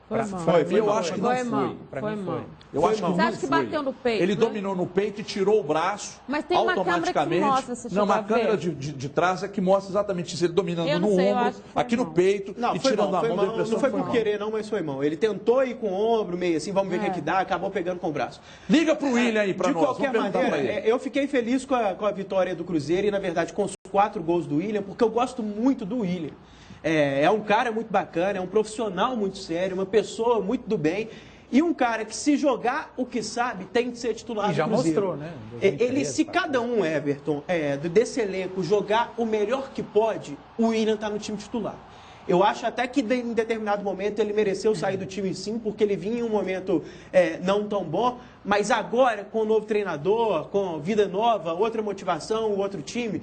Eu acho que não foi. Foi mão. Eu acho que não foi. Você acha que bateu no peito? Ele dominou no peito e tirou o braço. Mas tem uma câmera que mostra, você chegou uma a ver? câmera de trás é que mostra exatamente isso. Ele dominando no ombro, aqui no peito Não, e foi tirando mão, a mão. foi mão. Não foi por querer não, mas foi mão. Ele tentou ir com o ombro, meio assim, vamos ver o que dá, acabou pegando com o braço. Liga pro William aí pra de nós, qualquer maneira, eu fiquei feliz com a vitória do Cruzeiro e, na verdade, com os 4 gols do William, porque eu gosto muito do William. É um cara muito bacana, é um profissional muito sério, uma pessoa muito do bem. E um cara que, se jogar o que sabe, tem que ser titular do Cruzeiro. Já mostrou, né? 2013, se cada um, Everton, desse elenco, jogar o melhor que pode, o William está no time titular. Eu acho até que em determinado momento ele mereceu sair do time sim, porque ele vinha em um momento não tão bom, mas agora, com o novo treinador, com vida nova, outra motivação, outro time,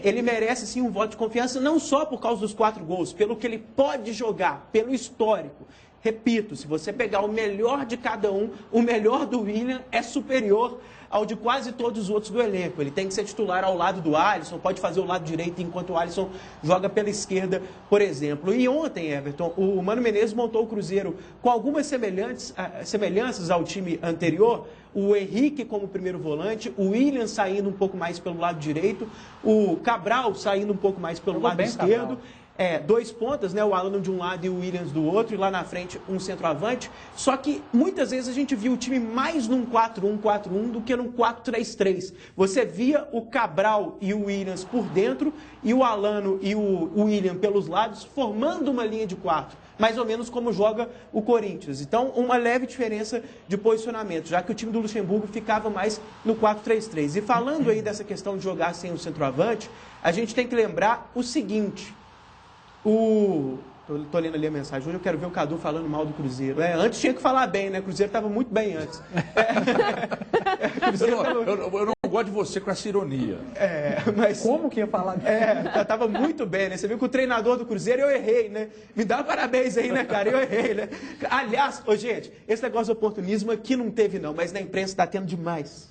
ele merece sim um voto de confiança, não só por causa dos 4 gols, pelo que ele pode jogar, pelo histórico. Repito, se você pegar o melhor de cada um, o melhor do William é superior ao de quase todos os outros do elenco. Ele tem que ser titular ao lado do Alisson, pode fazer o lado direito enquanto o Alisson joga pela esquerda, por exemplo. E ontem, Everton, o Mano Menezes montou o Cruzeiro com algumas semelhanças ao time anterior. O Henrique como primeiro volante, o William saindo um pouco mais pelo lado direito, o Cabral saindo um pouco mais pelo lado esquerdo. 2 pontas, né? O Alano de um lado e o Williams do outro, e lá na frente um centroavante. Só que muitas vezes a gente viu o time mais num 4-1-4-1 do que num 4-3-3. Você via o Cabral e o Williams por dentro e o Alano e o William pelos lados, formando uma linha de 4. Mais ou menos como joga o Corinthians. Então, uma leve diferença de posicionamento, já que o time do Luxemburgo ficava mais no 4-3-3. E falando aí dessa questão de jogar sem o centroavante, a gente tem que lembrar o seguinte... Tô lendo ali a mensagem. Hoje eu quero ver o Cadu falando mal do Cruzeiro. Antes tinha que falar bem, né? O Cruzeiro estava muito bem antes. Eu não gosto de você com essa ironia. Mas como que ia falar? Tava muito bem, né? Você viu que o treinador do Cruzeiro, eu errei, né? Me dá parabéns aí, né, cara? Eu errei, né? Aliás, gente, esse negócio de oportunismo aqui não teve, não. Mas na imprensa tá tendo demais.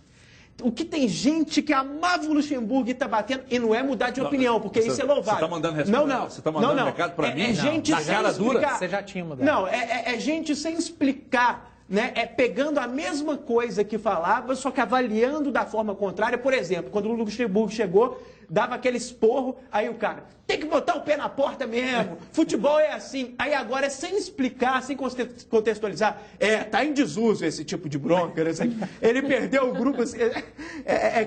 O que tem gente que amava o Luxemburgo e está batendo, e não é mudar de opinião, porque isso é louvável. Você está mandando resposta? Não. Você está mandando recado para mim? Gente na sem cara dura? explicar. Você já tinha mudado. Não, é gente sem explicar, né? Pegando a mesma coisa que falava, só que avaliando da forma contrária. Por exemplo, quando o Luxemburgo chegou, dava aquele esporro, aí o cara, tem que botar o pé na porta mesmo, futebol é assim. Aí agora é sem explicar, sem contextualizar, tá em desuso esse tipo de bronca, né? Ele perdeu o grupo, assim,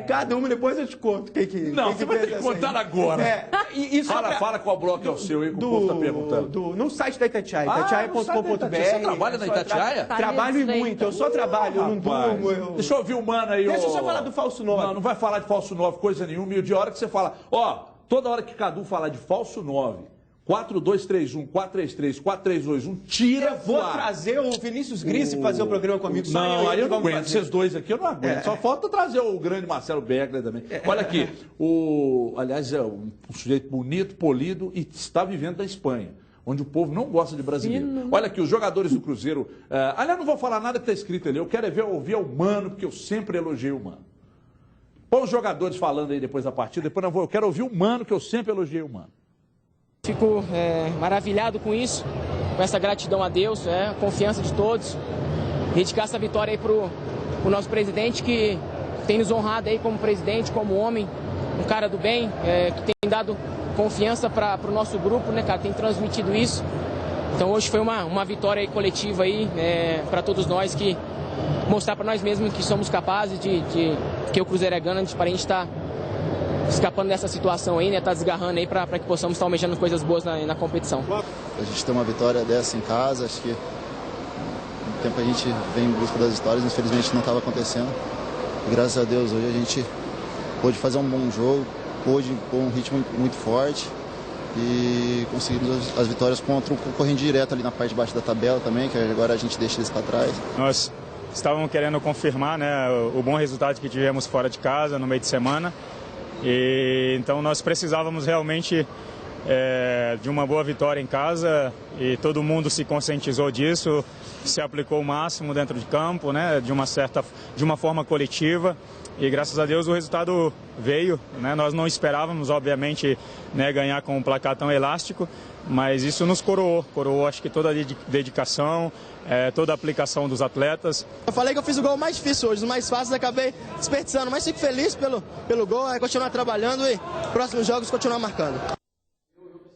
cada uma, depois eu te conto. Você vai ter que contar agora. Fala qual bloco é o seu aí, que o povo está perguntando. No site da Itatiaia, itatiaia.com.br. Você trabalha na Itatiaia? Trabalho e muito, eu só trabalho, eu não durmo. Deixa eu ouvir o mano aí. Deixa eu só falar do falso 9. Não vai falar de falso 9 coisa nenhuma, e de hora que você fala, toda hora que Cadu falar de falso 9, 4-2-3-1, 4-3-3, 4-3-2-1, tira. Eu vou trazer o Vinícius Gris e fazer o programa comigo. Só não, aí eu não aguento. Fazer. Vocês dois aqui eu não aguento. Só falta trazer o grande Marcelo Beckler também. Olha aqui, aliás, é um sujeito bonito, polido e está vivendo na Espanha, onde o povo não gosta de brasileiro. Olha aqui, os jogadores do Cruzeiro. Aliás, não vou falar nada que está escrito ali. Eu quero ouvir o Mano, porque eu sempre elogiei o Mano. Põe os jogadores falando aí depois da partida. Depois eu quero ouvir o Mano, que eu sempre elogiei o Mano. Fico maravilhado com isso, com essa gratidão a Deus, a confiança de todos. Dedicar essa vitória aí pro nosso presidente, que tem nos honrado aí como presidente, como homem, um cara do bem, que tem dado confiança para o nosso grupo, né, cara? Tem transmitido isso. Então hoje foi uma vitória aí coletiva aí, para todos nós, que mostrar para nós mesmos que somos capazes que o Cruzeiro é grande, para a gente estar escapando dessa situação aí, né? Tá desgarrando aí para que possamos estar almejando coisas boas na competição. A gente tem uma vitória dessa em casa, acho que no tempo a gente vem em busca das vitórias, infelizmente não estava acontecendo. E graças a Deus hoje a gente pôde fazer um bom jogo, pôde pôr um ritmo muito forte e conseguimos as vitórias contra o concorrente direto ali na parte de baixo da tabela também, que agora a gente deixa eles para trás. Nós estávamos querendo confirmar, né, o bom resultado que tivemos fora de casa no meio de semana. E então nós precisávamos realmente de uma boa vitória em casa e todo mundo se conscientizou disso, se aplicou o máximo dentro de campo, né, de uma forma coletiva, e graças a Deus o resultado veio, né? Nós não esperávamos, obviamente, né, ganhar com um placar tão elástico, mas isso nos coroou acho que toda a dedicação, toda a aplicação dos atletas. Eu falei que eu fiz o gol mais difícil hoje, o mais fácil, acabei desperdiçando, mas fico feliz pelo gol, continuar trabalhando e próximos jogos continuar marcando.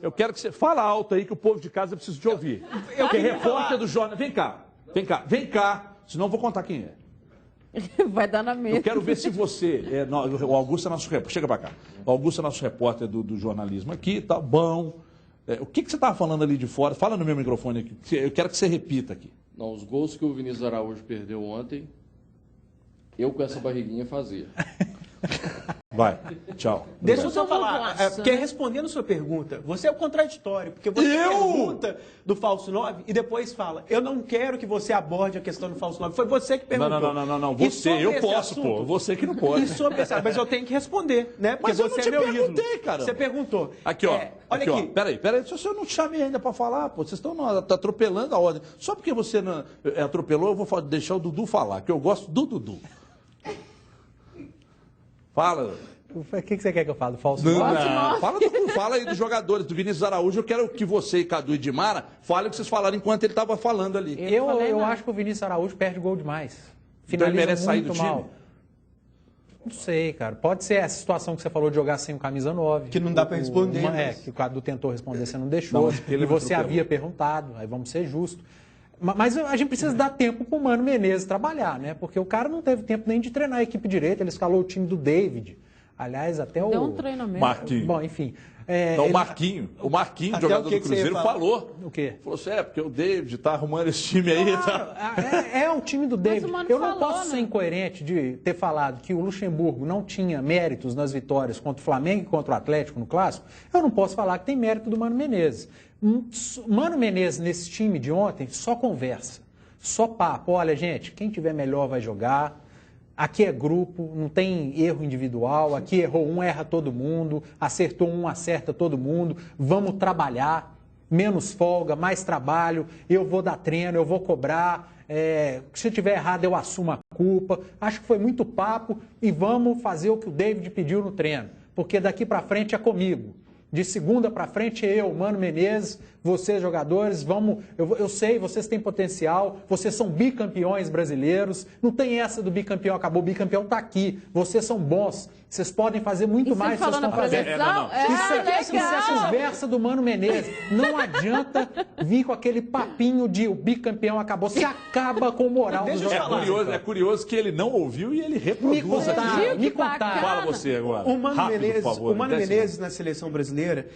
Eu quero que você fala alto aí que o povo de casa precisa te ouvir. Porque repórter do jornal. Vem cá, senão eu vou contar quem é. Vai dar na mesma. Eu quero ver se você. O Augusto é nosso repórter. Chega pra cá. O Augusto é nosso repórter do jornalismo aqui, tá bom. O que você estava falando ali de fora? Fala no meu microfone aqui. Eu quero que você repita aqui. Não, os gols que o Vinícius Araújo perdeu ontem, eu com essa barriguinha fazia. Vai, tchau. Deixa eu só falar, porque respondendo a sua pergunta, você é o contraditório, porque você pergunta do falso 9 e depois fala, eu não quero que você aborde a questão do falso 9. Foi você que perguntou. Não, você, eu posso, pô, você que não pode. E sobre esse, mas eu tenho que responder, né? Porque mas eu você não te é meu perguntei, ídolo. cara. Você perguntou. Aqui, ó. Olha aqui. Peraí, se eu não te chamei ainda pra falar, pô, vocês estão atropelando a ordem. Só porque você não, atropelou, eu vou deixar o Dudu falar, que eu gosto do Dudu. Fala. O que você quer que eu fale? Falso Fala aí dos jogadores, do Vinícius Araújo. Eu quero que você e Cadu e Dimara falem o que vocês falaram enquanto ele estava falando ali. Eu acho que o Vinícius Araújo perde gol demais. Então ele merece sair do time? Não sei, cara. Pode ser essa situação que você falou de jogar sem o camisa 9. Que não dá para responder. Que o Cadu tentou responder, você não deixou. E você havia perguntado. Aí vamos ser justos. Mas a gente precisa dar tempo para o Mano Menezes trabalhar, né? Porque o cara não teve tempo nem de treinar a equipe direita. Ele escalou o time do David. Aliás, até Deu um treinamento. Marquinho. Bom, enfim. Então, o Marquinho, jogador do Cruzeiro, falou. O quê? Falou assim, porque o David tá arrumando esse time aí. É o time do David. Eu não posso ser né? incoerente de ter falado que o Luxemburgo não tinha méritos nas vitórias contra o Flamengo e contra o Atlético no Clássico. Eu não posso falar que tem mérito do Mano Menezes. Mano Menezes, nesse time de ontem, só conversa. Só papo. Olha, gente, quem tiver melhor vai jogar. Aqui é grupo, não tem erro individual, aqui errou um, erra todo mundo, acertou um, acerta todo mundo, vamos trabalhar, menos folga, mais trabalho, eu vou dar treino, eu vou cobrar, se eu tiver errado eu assumo a culpa. Acho que foi muito papo e vamos fazer o que o David pediu no treino, porque daqui para frente é comigo. De segunda para frente eu, Mano Menezes, vocês jogadores, vamos. Eu sei, vocês têm potencial, vocês são bicampeões brasileiros. Não tem essa do bicampeão, acabou, o bicampeão está aqui. Vocês são bons, vocês podem fazer muito mais do que vocês estão fazendo. Isso é a conversa do Mano Menezes. Não adianta vir com aquele papinho de o bicampeão acabou. Você acaba com o moral dos jogadores. É curioso que ele não ouviu e ele reproduz aqui. Me contaram. Fala você agora. O Mano Menezes na seleção brasileira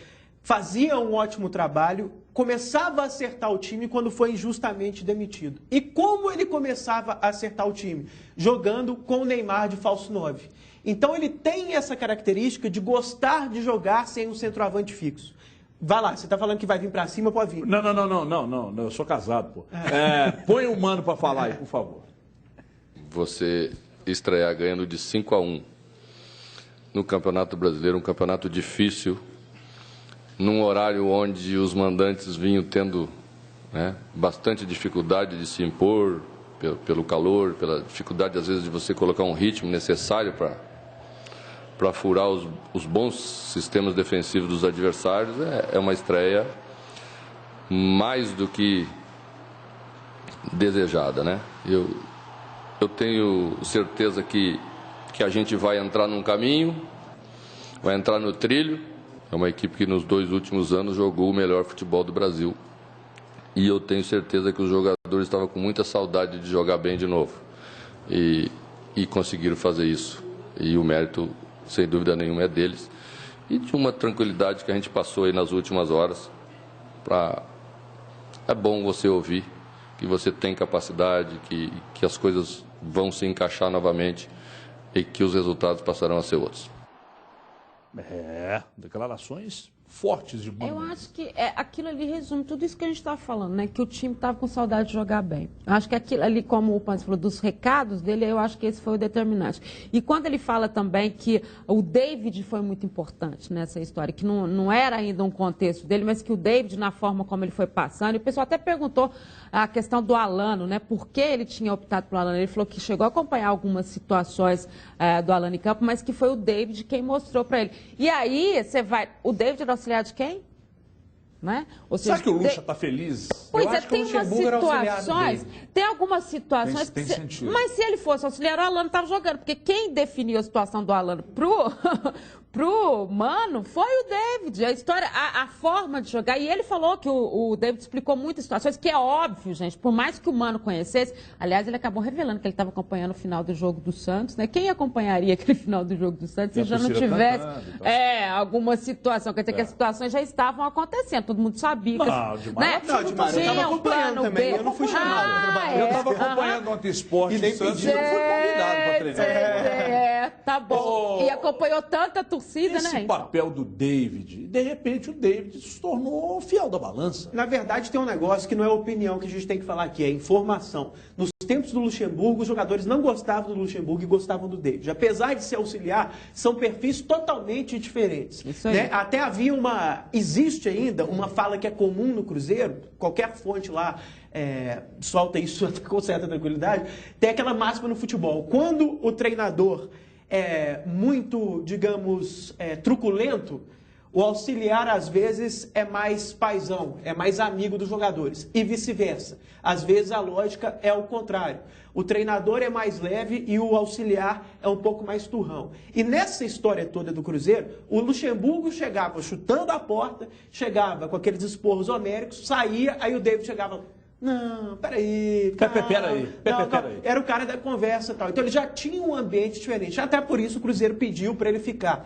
fazia um ótimo trabalho, começava a acertar o time quando foi injustamente demitido. E como ele começava a acertar o time? Jogando com o Neymar de falso 9. Então ele tem essa característica de gostar de jogar sem um centroavante fixo. Vai lá, você tá falando que vai vir pra cima, pode vir. Não, eu sou casado, pô. Põe o Mano pra falar aí, por favor. Você estrear ganhando de 5-1 no Campeonato Brasileiro, um campeonato difícil, num horário onde os mandantes vinham tendo, né, bastante dificuldade de se impor, pelo calor, pela dificuldade, às vezes, de você colocar um ritmo necessário para furar os bons sistemas defensivos dos adversários, é uma estreia mais do que desejada, né? Eu tenho certeza que a gente vai entrar num caminho, vai entrar no trilho. É uma equipe que nos 2 últimos anos jogou o melhor futebol do Brasil. E eu tenho certeza que os jogadores estavam com muita saudade de jogar bem de novo. E conseguiram fazer isso. E o mérito, sem dúvida nenhuma, é deles. E de uma tranquilidade que a gente passou aí nas últimas horas. É bom você ouvir que você tem capacidade, que as coisas vão se encaixar novamente e que os resultados passarão a ser outros. Declarações fortes de Mano. Eu acho que aquilo ali resume tudo isso que a gente estava falando, né? Que o time estava com saudade de jogar bem. Eu acho que aquilo ali, como o Panzi falou, dos recados dele, eu acho que esse foi o determinante. E quando ele fala também que o David foi muito importante nessa história, que não era ainda um contexto dele, mas que o David, na forma como ele foi passando, e o pessoal até perguntou a questão do Alano, né? Por que ele tinha optado pelo Alano? Ele falou que chegou a acompanhar algumas situações do Alano em campo, mas que foi o David quem mostrou para ele. E aí, você vai... O David era auxiliar de quem? Né? Ou seja, será que o Lucha está feliz? Pois tem umas situações, tem algumas situações... Tem sentido. Mas se ele fosse auxiliar, o Alano estava jogando, porque quem definiu a situação do Alano pro Mano foi o David, a história, a forma de jogar, e ele falou que o David explicou muitas situações, que é óbvio, gente, por mais que o Mano conhecesse, aliás, ele acabou revelando que ele estava acompanhando o final do jogo do Santos, né? Quem acompanharia aquele final do jogo do Santos se já não tivesse alguma situação, quer dizer que as situações já estavam acontecendo, todo mundo sabia. Demais, eu estava acompanhando também, eu não fui chamado. Eu estava acompanhando ontem esporte do Santos e não fui convidado para treinar. Tá bom. E acompanhou tanta torcida, esse né? papel do David, de repente o David se tornou fiel da balança. Na verdade, tem um negócio que não é opinião que a gente tem que falar aqui, é informação. Nos tempos do Luxemburgo, os jogadores não gostavam do Luxemburgo e gostavam do David. Apesar de ser auxiliar, são perfis totalmente diferentes. Isso aí. Né? Até existe ainda uma fala que é comum no Cruzeiro, qualquer fonte lá solta isso com certa tranquilidade, tem aquela máxima no futebol. Quando o treinador é muito, digamos, truculento, o auxiliar, às vezes, é mais paizão, é mais amigo dos jogadores. E vice-versa. Às vezes, a lógica é o contrário. O treinador é mais leve e o auxiliar é um pouco mais turrão. E nessa história toda do Cruzeiro, o Luxemburgo chegava chutando a porta, chegava com aqueles esporros homéricos, saía, aí o David chegava... Não, peraí. Peraí. Era o cara da conversa e tal. Então ele já tinha um ambiente diferente. Até por isso o Cruzeiro pediu para ele ficar.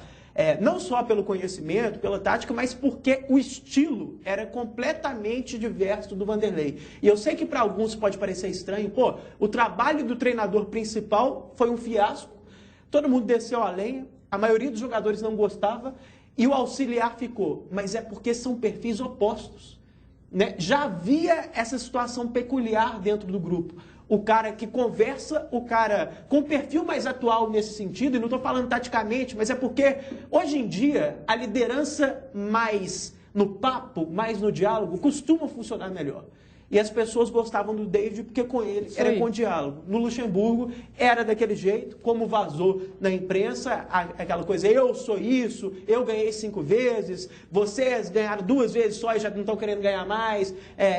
Não só pelo conhecimento, pela tática, mas porque o estilo era completamente diverso do Vanderlei. E eu sei que para alguns pode parecer estranho. Pô, o trabalho do treinador principal foi um fiasco. Todo mundo desceu a lenha. A maioria dos jogadores não gostava. E o auxiliar ficou. Mas é porque são perfis opostos. Né? Já havia essa situação peculiar dentro do grupo. O cara que conversa, o cara com perfil mais atual nesse sentido, e não estou falando taticamente, mas é porque hoje em dia a liderança mais no papo, mais no diálogo, costuma funcionar melhor. E as pessoas gostavam do David porque com ele era com diálogo. No Luxemburgo era daquele jeito, como vazou na imprensa, aquela coisa, eu sou isso, eu ganhei 5 vezes, vocês ganharam 2 vezes só e já não estão querendo ganhar mais,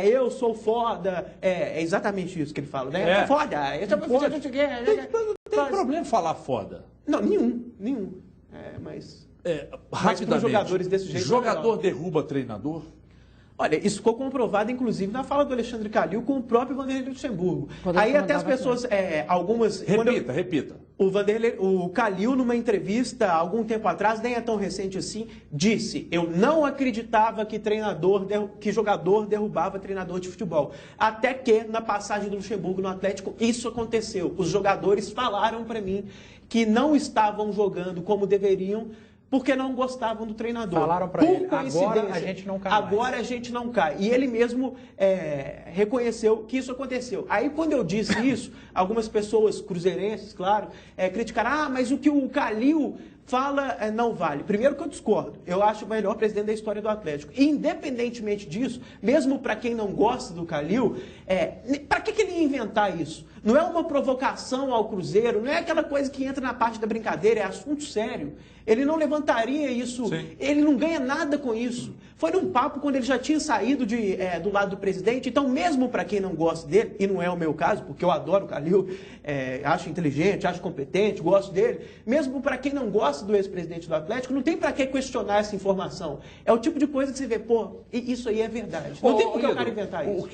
eu sou foda. É exatamente isso que ele fala, né? Foda, não tem problema falar foda. Não, nenhum. Mas rapidamente, jogadores desse jeito. Jogador derruba treinador? Olha, isso ficou comprovado, inclusive, na fala do Alexandre Calil com o próprio Vanderlei Luxemburgo. Aí até as pessoas, algumas... Repita. O Calil, numa entrevista, algum tempo atrás, nem é tão recente assim, disse, eu não acreditava que jogador derrubava treinador de futebol. Até que, na passagem do Luxemburgo no Atlético, isso aconteceu. Os jogadores falaram para mim que não estavam jogando como deveriam, porque não gostavam do treinador. Falaram para ele, agora a gente não cai mais. Agora a gente não cai. E ele mesmo reconheceu que isso aconteceu. Aí, quando eu disse isso, algumas pessoas cruzeirenses, claro, criticaram, mas o que o Calil fala não vale. Primeiro que eu discordo. Eu acho o melhor presidente da história do Atlético. E, independentemente disso, mesmo para quem não gosta do Calil, para que ele ia inventar isso? Não é uma provocação ao Cruzeiro, não é aquela coisa que entra na parte da brincadeira, é assunto sério. Ele não levantaria isso, ele não ganha nada com isso. Foi num papo quando ele já tinha saído do lado do presidente. Então, mesmo para quem não gosta dele, e não é o meu caso, porque eu adoro o Calil, acho inteligente, acho competente, gosto dele, mesmo para quem não gosta do ex-presidente do Atlético, não tem para que questionar essa informação. É o tipo de coisa que você vê, isso aí é verdade. Não tem por que o cara inventar isso.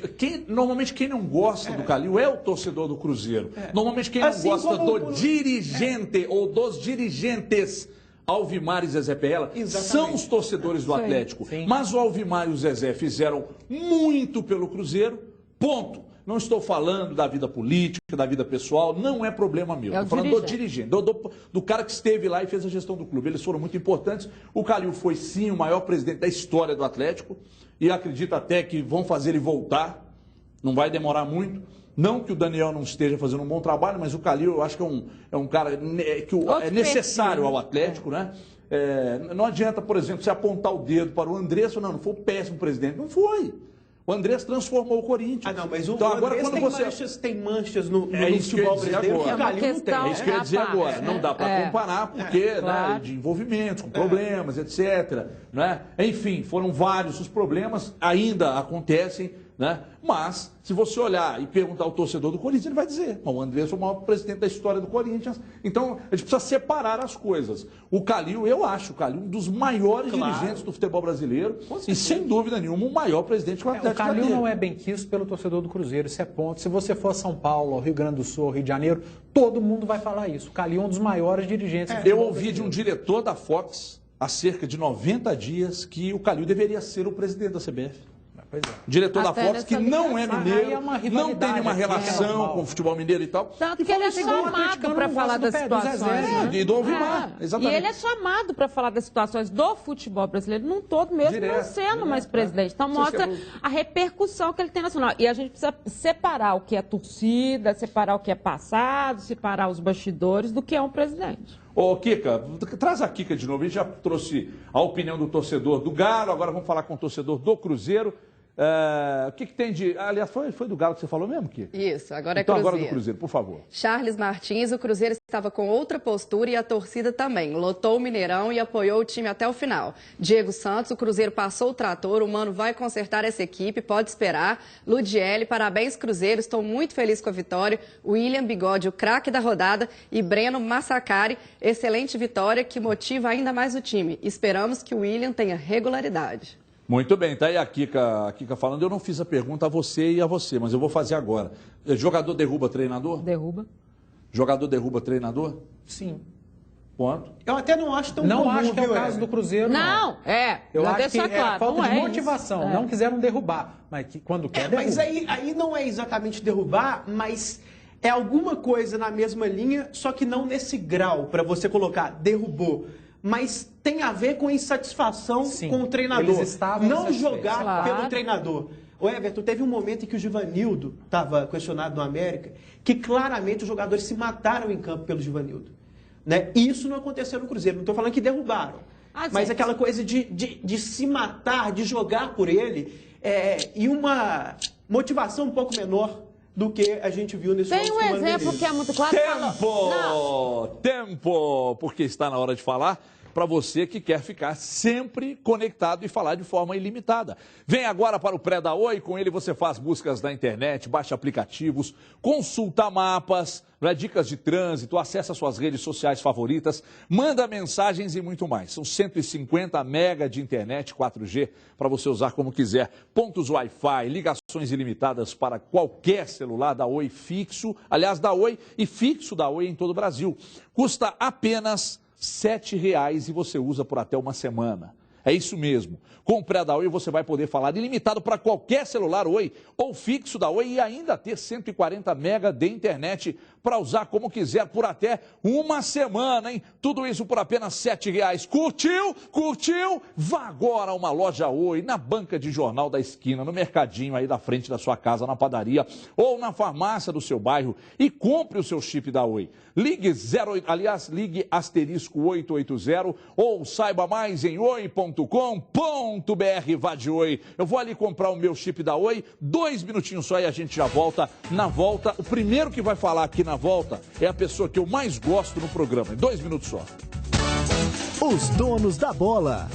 Normalmente quem não gosta do Calil é o torcedor do Cruzeiro. Normalmente quem não gosta do dirigente ou dos dirigentes Alvimar e Zezé Perrella são os torcedores do Atlético. Mas o Alvimar e o Zezé fizeram muito pelo Cruzeiro, ponto. Não estou falando da vida política, da vida pessoal, não é problema meu. Estou falando do dirigente, do cara que esteve lá e fez a gestão do clube. Eles foram muito importantes. O Calil foi, sim, o maior presidente da história do Atlético e acredito até que vão fazer ele voltar. Não vai demorar muito. Não que o Daniel não esteja fazendo um bom trabalho, mas o Calil eu acho que é um cara que é necessário ao Atlético, né? Não adianta, por exemplo, você apontar o dedo para o Andrés, não foi um péssimo presidente. Não foi. O Andrés transformou o Corinthians. Não, mas então, agora, Andrés quando tem manchas no futebol brasileiro que o Calil não tem. É isso que eu ia dizer agora. Não dá para comparar, porque de envolvimentos, com problemas, etc. Né? Enfim, foram vários os problemas, ainda acontecem. Né? Mas, se você olhar e perguntar ao torcedor do Corinthians, ele vai dizer, o Andrés foi o maior presidente da história do Corinthians. Então, a gente precisa separar as coisas. O Calil, eu acho o Calil um dos maiores dirigentes do futebol brasileiro e, sem dúvida nenhuma, o maior presidente que o Atlético O Calil não é bem quisto pelo torcedor do Cruzeiro, isso é ponto. Se você for a São Paulo, ao Rio Grande do Sul, ao Rio de Janeiro, todo mundo vai falar isso. O Calil é um dos maiores dirigentes. Eu ouvi de um diretor da Fox, há cerca de 90 dias, que o Calil deveria ser o presidente da CBF. Pois é. Diretor da Fox, que não é mineiro, não tem nenhuma relação com o futebol mineiro e tal. Tanto que ele é chamado para falar das situações. E do Alvimar, exatamente. E ele é chamado para falar das situações do futebol brasileiro num todo, mesmo não sendo mais presidente. Então mostra a repercussão que ele tem nacional. E a gente precisa separar o que é torcida, separar o que é passado, separar os bastidores do que é um presidente. Ô, Kika, traz a Kika de novo. A gente já trouxe a opinião do torcedor do Galo, agora vamos falar com o torcedor do Cruzeiro. O que tem de... Aliás, foi do Galo que você falou mesmo, Kika? Isso, agora é então, Cruzeiro. Agora do Cruzeiro, por favor. Charles Martins, o Cruzeiro estava com outra postura e a torcida também. Lotou o Mineirão e apoiou o time até o final. Diego Santos, o Cruzeiro passou o trator, o Mano vai consertar essa equipe, pode esperar. Ludielli, parabéns Cruzeiro, estou muito feliz com a vitória. William Bigode, o craque da rodada. E Breno Massacari, excelente vitória que motiva ainda mais o time. Esperamos que o William tenha regularidade. Muito bem, tá aí a Kika falando. Eu não fiz a pergunta a você e a você, mas eu vou fazer agora. Jogador derruba treinador? Derruba. Jogador derruba treinador? Sim. Quanto? Eu até não acho tão Não comum, acho que é o caso do Cruzeiro, não. Eu acho que claro, é falta de motivação. Isso. Não quiseram derrubar, mas que quando quer, derruba. Mas aí não é exatamente derrubar, mas é alguma coisa na mesma linha, só que não nesse grau, para você colocar derrubou. Mas tem a ver com insatisfação com o treinador. Eles estavam não jogar pelo treinador. O Everton, teve um momento em que o Givanildo estava questionado no América, que claramente os jogadores se mataram em campo pelo Givanildo. Né? E isso não aconteceu no Cruzeiro. Não estou falando que derrubaram. Mas aquela coisa de se matar, de jogar por ele, e uma motivação um pouco menor do que a gente viu nesse Tem um exemplo que é muito claro. Tempo! Porque está na hora de falar para você que quer ficar sempre conectado e falar de forma ilimitada. Vem agora para o Pré da Oi, com ele você faz buscas na internet, baixa aplicativos, consulta mapas, dicas de trânsito, acessa suas redes sociais favoritas, manda mensagens e muito mais. São 150 mega de internet 4G para você usar como quiser. Pontos Wi-Fi, ligações ilimitadas para qualquer celular da Oi fixo, aliás, da Oi e fixo da Oi em todo o Brasil. Custa apenas R$ 7,00 e você usa por até uma semana. É isso mesmo. Com o Pré da Oi você vai poder falar ilimitado para qualquer celular Oi ou fixo da Oi e ainda ter 140 mega de internet para usar como quiser por até uma semana, hein? Tudo isso por apenas R$ 7,00. Curtiu? Curtiu? Vá agora a uma loja Oi, na banca de jornal da esquina, no mercadinho aí da frente da sua casa, na padaria ou na farmácia do seu bairro e compre o seu chip da Oi. Ligue ligue *880 ou saiba mais em oi.com.br. Vá de Oi. Eu vou ali comprar o meu chip da Oi, 2 minutinhos só e a gente já volta. Na volta, o primeiro que vai falar aqui na volta é a pessoa que eu mais gosto no programa. Em 2 minutos só. Os donos da bola.